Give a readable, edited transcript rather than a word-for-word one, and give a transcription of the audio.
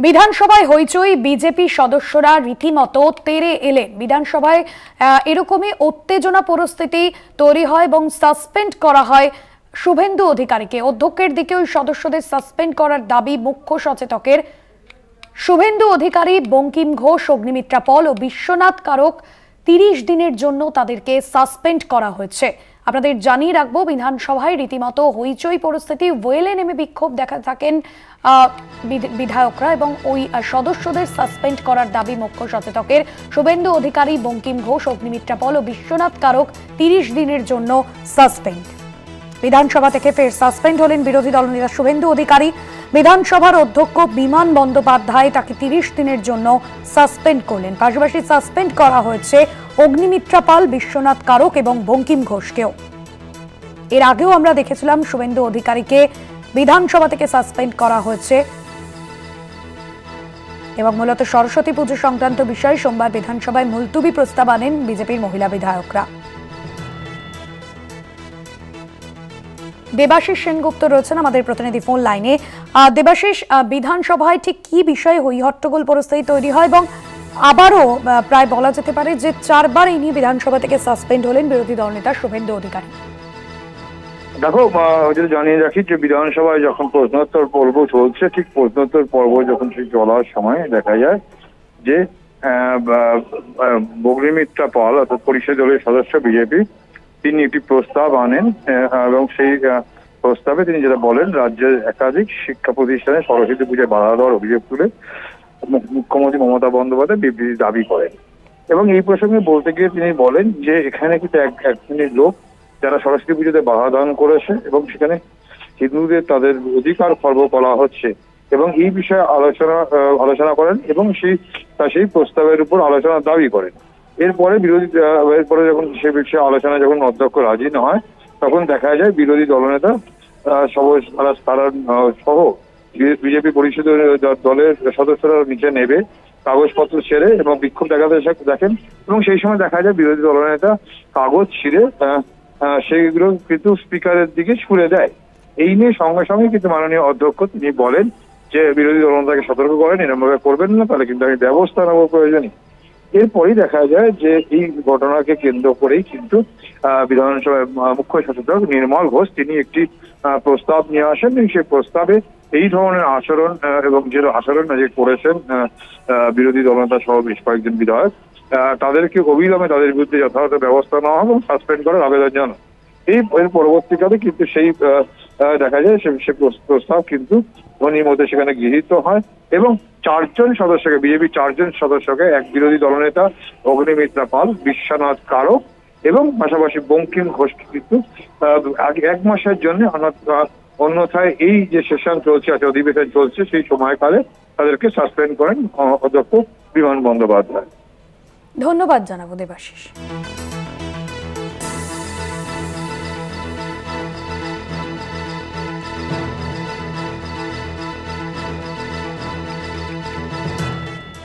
বিধানসভায় হইচই, বিজেপি সদস্যরা রীতিমতো তেড়ে এলেন। বিধানসভায় এরকমই উত্তেজনা পরিস্থিতি তৈরি হয় এবং সাসপেন্ড করা হয় শুভেন্দু অধিকারীকে। অধ্যক্ষের দিকে ওই সদস্যদের সাসপেন্ড করার দাবি মুখ্য সচেতকের। শুভেন্দু অধিকারী, বঙ্কিম ঘোষ, অগ্নিমিত্রা পল ও বিশ্বনাথ কারক 30 দিনের জন্য তাদেরকে সাসপেন্ড করা হয়েছে। আপনাদের জানিয়ে রাখবো, বিধানসভায় রীতিমতো হইচই পরিস্থিতি। ওয়েলে নেমে বিক্ষোভ দেখা থাকেন বিধায়করা এবং ওই সদস্যদের সাসপেন্ড করার দাবি মুখ্য সচেতকের। শুভেন্দু অধিকারী, বঙ্কিম ঘোষ, অগ্নিমিত্রা পল ও বিশ্বনাথ কারক 30 দিনের জন্য সাসপেন্ড। বিধানসভা থেকে ফের সাসপেন্ড হলেন বিরোধী দলনেতা শুভেন্দু অধিকারী। বিধানসভার অধ্যক্ষ বিমান বন্দ্যোপাধ্যায় তাকে 30 দিনের জন্য সাসপেন্ড করলেন। পাশাপাশি সাসপেন্ড করা হয়েছে অগ্নিমিত্রা পাল, বিশ্বনাথ কারক এবং বঙ্কিম ঘোষকেও। এর আগেও আমরা দেখেছিলাম শুভেন্দু অধিকারীকে বিধানসভা থেকে সাসপেন্ড করা হয়েছে এবং মূলত সরস্বতী পুজো সংক্রান্ত বিষয়ে সোমবার বিধানসভায় মুলতুবি প্রস্তাব আনেন বিজেপির মহিলা বিধায়করা। দেবাশিস সেনগুপ্ত রয়েছেন আমাদের প্রতিনিধি ফোন লাইনে। দেবাশিস, বিধানসভায় ঠিক কি বিষয়ে হইহট্টগোল পরিস্থিতি তৈরি হয় এবং আবারও প্রায় বলা যেতে পারে যে 4 বার ইনি বিধানসভা থেকে সাসপেন্ড হলেন বিরোধী দলনেতা শুভেন্দু অধিকারী? দেখো, যদি জানিয়ে রাখি যে বিধানসভায় যখন প্রশ্নোত্তর পর্ব চলছে, ঠিক প্রশ্নোত্তর পর্ব যখন ঠিক চলার সময় দেখা যায় যে অগ্নিমিত্রা পাল অর্থাৎ পরিষদ দলের সদস্য বিজেপি, তিনি একটি প্রস্তাব আনেন এবং সেই প্রস্তাবে তিনি যেটা বলেন, রাজ্যের একাধিক শিক্ষা প্রতিষ্ঠানে সরস্বতী পূজায় বাধা দেওয়ার অভিযোগ তুলে মুখ্যমন্ত্রী মমতা বন্দ্যোপাধ্যায় বিবৃতি দাবি করেন। এবং এই প্রসঙ্গে বলতে গিয়ে তিনি বলেন যে এখানে কিন্তু এক শ্রেণীর লোক যারা সরস্বতী পুজোতে বাধা দান করেছে এবং সেখানে হিন্দুদের তাদের অধিকার খর্ব করা হচ্ছে এবং এই বিষয়ে আলোচনা করেন এবং সেই প্রস্তাবের উপর আলোচনার দাবি করেন। এরপরে যখন সে বিষয়ে আলোচনা যখন অধ্যক্ষ রাজি না হয়, তখন দেখা যায় বিরোধী দলনেতা সহ বিজেপি পরিষদ দলের সদস্যরা নিচে নেবে কাগজপত্র ছেড়ে এবং বিক্ষোভ দেখাতে দেখেন এবং সেই সময় দেখা যায় বিরোধী দলনেতা কাগজ ছিঁড়ে সেইগুলো কিন্তু স্পিকারের দিকে ছুড়ে দেয়। এই নিয়ে সঙ্গে সঙ্গে কিন্তু মাননীয় অধ্যক্ষ তিনি বলেন যে বিরোধী দলনেতাকে সতর্ক করেন, এরকম ভাবে করবেন না, তাহলে কিন্তু আমি ব্যবস্থা নেবো প্রয়োজনীয়। এরপরই দেখা যায় যে এই ঘটনাকে কেন্দ্র করেই কিন্তু বিধানসভায় মুখ্য সচেতক নির্মল ঘোষ তিনি একটি প্রস্তাব নিয়ে আসেন এবং সেই প্রস্তাবে এই ধরনের আচরণ এবং যে আচরণ যে করেছেন বিরোধী দলনেতা সহ বেশ কয়েকজন বিধায়ক, তাদেরকে অবিলম্বে তাদের বিরুদ্ধে যথাযথ ব্যবস্থা নেওয়া হবে এবং সাসপেন্ড করার আবেদন জানান। এর পরবর্তীকালে কিন্তু সেই দেখা যায় সে প্রস্তাব কিন্তু ধ্বনির মধ্যে সেখানে গৃহীত হয় এবং 4 জন সদস্যকে, বিজেপি 4 জন সদস্যকে, এক বিরোধী দলনেতা অগ্নিমিত্রা পাল, বিশ্বনাথ কারক এবং পাশাপাশি বঙ্কিম ঘোষকে কিন্তু 1 মাসের জন্য অন্যথায় এই যে সেশন চলছে, অধিবেশন চলছে, সেই সময়কালে তাদেরকে সাসপেন্ড করেন অধ্যক্ষ বিমান বন্দ্যোপাধ্যায়। ধন্যবাদ জানাবো দেবাশিস।